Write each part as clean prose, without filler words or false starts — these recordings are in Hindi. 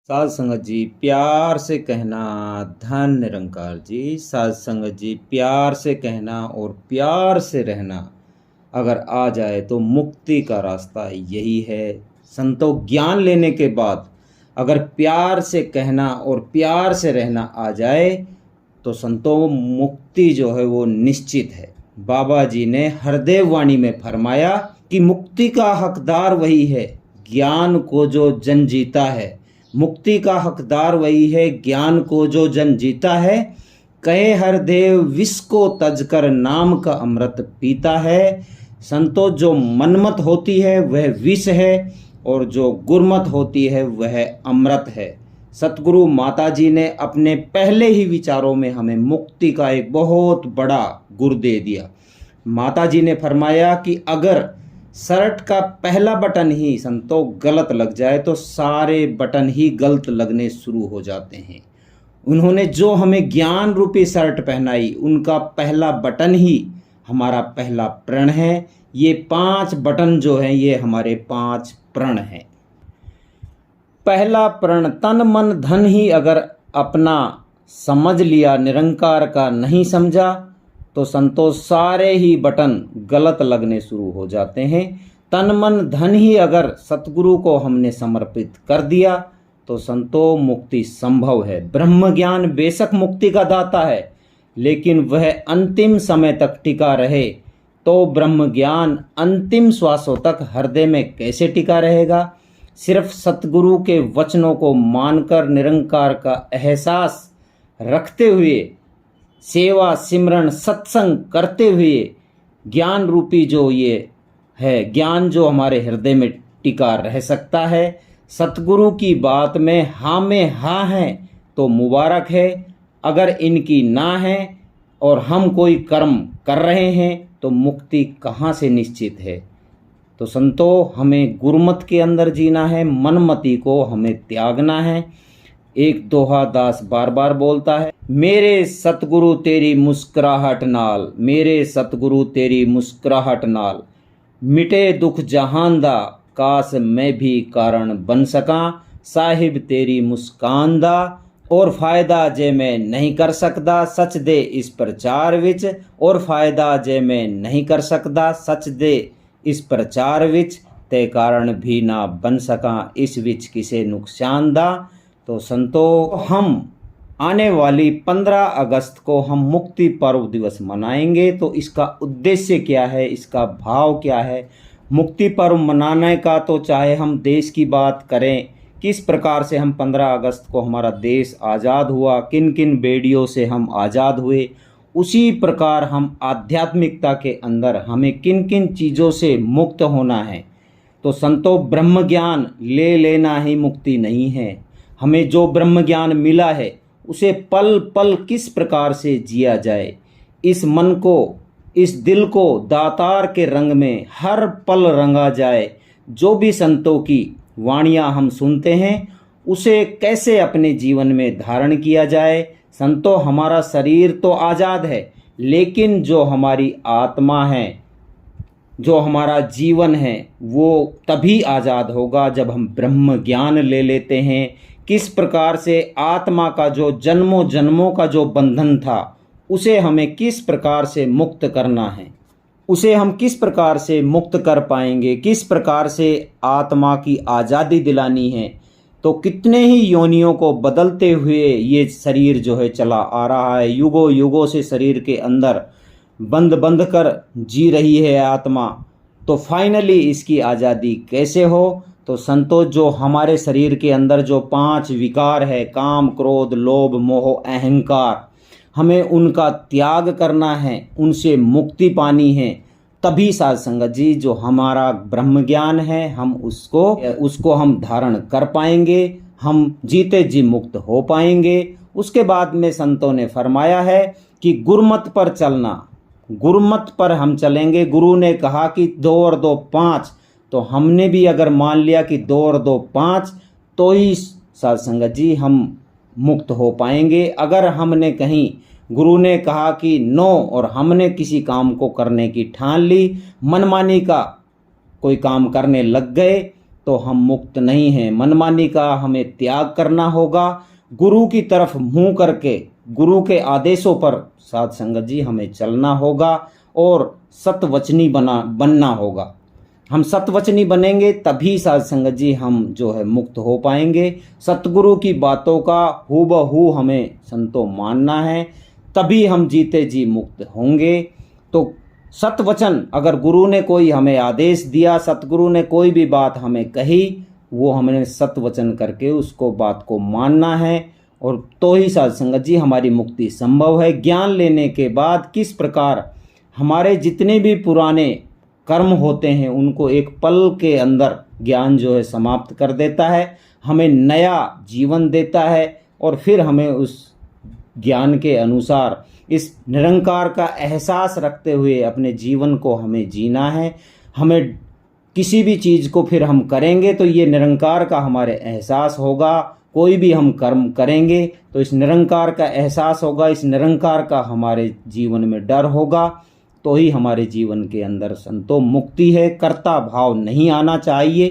साध संगत जी प्यार से कहना। धन निरंकार जी, साध संगत जी प्यार से कहना और प्यार से रहना अगर आ जाए तो मुक्ति का रास्ता यही है। संतों, ज्ञान लेने के बाद अगर प्यार से कहना और प्यार से रहना आ जाए तो संतों मुक्ति जो है वो निश्चित है। बाबा जी ने हरदेव वाणी में फरमाया कि मुक्ति का हकदार वही है ज्ञान को जो जन जीता है। मुक्ति का हकदार वही है ज्ञान को जो जन जीता है। कहे हरदेव विष को तजकर नाम का अमृत पीता है। संतों, जो मनमत होती है वह विष है और जो गुरमत होती है वह अमृत है। सतगुरु माता जी ने अपने पहले ही विचारों में हमें मुक्ति का एक बहुत बड़ा गुर दे दिया। माता जी ने फरमाया कि अगर शर्ट का पहला बटन ही संतों गलत लग जाए तो सारे बटन ही गलत लगने शुरू हो जाते हैं। उन्होंने जो हमें ज्ञान रूपी शर्ट पहनाई उनका पहला बटन ही हमारा पहला प्रण है। ये 5 बटन जो हैं ये हमारे 5 प्रण हैं। पहला प्रण तन मन धन ही अगर अपना समझ लिया, निरंकार का नहीं समझा तो संतों सारे ही बटन गलत लगने शुरू हो जाते हैं। तन मन धन ही अगर सतगुरु को हमने समर्पित कर दिया तो संतों मुक्ति संभव है। ब्रह्म ज्ञान बेशक मुक्ति का दाता है, लेकिन वह अंतिम समय तक टिका रहे तो ब्रह्म ज्ञान अंतिम श्वासों तक हृदय में कैसे टिका रहेगा। सिर्फ सतगुरु के वचनों को मानकर निरंकार का एहसास रखते हुए सेवा सिमरन सत्संग करते हुए ज्ञान रूपी जो ये है ज्ञान जो हमारे हृदय में टिका रह सकता है। सतगुरु की बात में हाँ है तो मुबारक है। अगर इनकी ना है और हम कोई कर्म कर रहे हैं तो मुक्ति कहाँ से निश्चित है। तो संतों, हमें गुरमत के अंदर जीना है, मनमति को हमें त्यागना है। एक दोहा दास बार बार बोलता है, मेरे सतगुरु तेरी मुस्कुराहट नाल, मेरे सतगुरु तेरी मुस्कुराहट नाल मिटे दुख जहान दा, काश मैं भी कारण बन सका साहिब तेरी मुस्कान दा। और फायदा जे मैं नहीं कर सकदा सच दे इस प्रचार विच, और फायदा जे मैं नहीं कर सकदा सच दे इस प्रचार विच, ते कारण भी ना बन सका इस विच किसे नुकसान दा। तो संतों, हम आने वाली 15 अगस्त को हम मुक्ति पर्व दिवस मनाएंगे। तो इसका उद्देश्य क्या है, इसका भाव क्या है। मुक्ति पर्व मनाने का तो चाहे हम देश की बात करें, किस प्रकार से हम 15 अगस्त को हमारा देश आज़ाद हुआ, किन किन बेड़ियों से हम आज़ाद हुए, उसी प्रकार हम आध्यात्मिकता के अंदर हमें किन किन चीज़ों से मुक्त होना है। तो संतों, ब्रह्म ज्ञान ले लेना ही मुक्ति नहीं है। हमें जो ब्रह्म ज्ञान मिला है उसे पल पल किस प्रकार से जिया जाए, इस मन को इस दिल को दातार के रंग में हर पल रंगा जाए। जो भी संतों की वाणियाँ हम सुनते हैं उसे कैसे अपने जीवन में धारण किया जाए। संतों, हमारा शरीर तो आज़ाद है, लेकिन जो हमारी आत्मा है, जो हमारा जीवन है, वो तभी आज़ाद होगा जब हम ब्रह्म ज्ञान ले लेते हैं। किस प्रकार से आत्मा का जो जन्मों जन्मों का जो बंधन था उसे हमें किस प्रकार से मुक्त करना है, उसे हम किस प्रकार से मुक्त कर पाएंगे, किस प्रकार से आत्मा की आज़ादी दिलानी है। तो कितने ही योनियों को बदलते हुए ये शरीर जो है चला आ रहा है, युगों युगों से शरीर के अंदर बंद बंद कर जी रही है आत्मा। तो फाइनली इसकी आज़ादी कैसे हो। तो संतों, जो हमारे शरीर के अंदर जो 5 विकार है, काम क्रोध लोभ मोह अहंकार, हमें उनका त्याग करना है, उनसे मुक्ति पानी है। तभी साध संगत जी जो हमारा ब्रह्म ज्ञान है हम उसको हम धारण कर पाएंगे, हम जीते जी मुक्त हो पाएंगे। उसके बाद में संतों ने फरमाया है कि गुरमत पर चलना, गुरमत पर हम चलेंगे। गुरु ने कहा कि 2 और 2 5, तो हमने भी अगर मान लिया कि 2 और 2 5 तो ही साध संगत जी हम मुक्त हो पाएंगे। अगर हमने कहीं गुरु ने कहा कि 9 और हमने किसी काम को करने की ठान ली, मनमानी का कोई काम करने लग गए, तो हम मुक्त नहीं हैं। मनमानी का हमें त्याग करना होगा, गुरु की तरफ मुंह करके गुरु के आदेशों पर साध संगत जी हमें चलना होगा और सतवचनी बनना होगा। हम सतवचनी बनेंगे तभी साध संगत जी हम जो है मुक्त हो पाएंगे। सतगुरु की बातों का हूबहू हमें संतों मानना है, तभी हम जीते जी मुक्त होंगे। तो सतवचन, अगर गुरु ने कोई हमें आदेश दिया, सतगुरु ने कोई भी बात हमें कही, वो हमने सतवचन करके उसको बात को मानना है, और तो ही साध संगत जी हमारी मुक्ति संभव है। ज्ञान लेने के बाद किस प्रकार हमारे जितने भी पुराने कर्म होते हैं उनको एक पल के अंदर ज्ञान जो है समाप्त कर देता है, हमें नया जीवन देता है, और फिर हमें उस ज्ञान के अनुसार इस निरंकार का एहसास रखते हुए अपने जीवन को हमें जीना है। हमें किसी भी चीज़ को फिर हम करेंगे तो ये निरंकार का हमारे एहसास होगा। कोई भी हम कर्म करेंगे तो इस निरंकार का एहसास होगा, इस निरंकार का हमारे जीवन में डर होगा, तो ही हमारे जीवन के अंदर संतों मुक्ति है। कर्ता भाव नहीं आना चाहिए।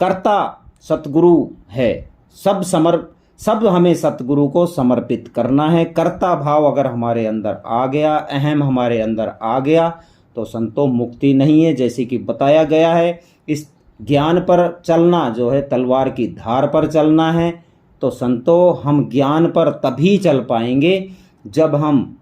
कर्ता सतगुरु है, सब हमें सतगुरु को समर्पित करना है। कर्ता भाव अगर हमारे अंदर आ गया, अहम हमारे अंदर आ गया, तो संतों मुक्ति नहीं है। जैसे कि बताया गया है, इस ज्ञान पर चलना जो है तलवार की धार पर चलना है। तो संतों हम ज्ञान पर तभी चल पाएंगे जब हम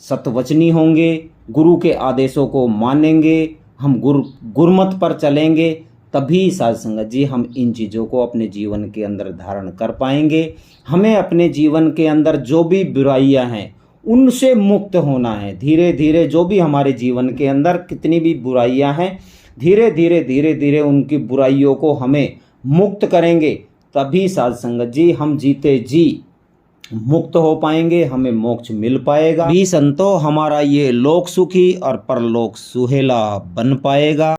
सतवचनी होंगे, गुरु के आदेशों को मानेंगे, हम गुरमत पर चलेंगे, तभी साध संगत जी हम इन चीज़ों को अपने जीवन के अंदर धारण कर पाएंगे। हमें अपने जीवन के अंदर जो भी बुराइयां हैं उनसे मुक्त होना है। धीरे धीरे जो भी हमारे जीवन के अंदर कितनी भी बुराइयां हैं, धीरे धीरे उनकी बुराइयों को हमें मुक्त करेंगे, तभी साध संगत जी हम जीते जी मुक्त हो पाएंगे, हमें मोक्ष मिल पाएगा। भी संतो हमारा ये लोक सुखी और परलोक सुहेला बन पाएगा।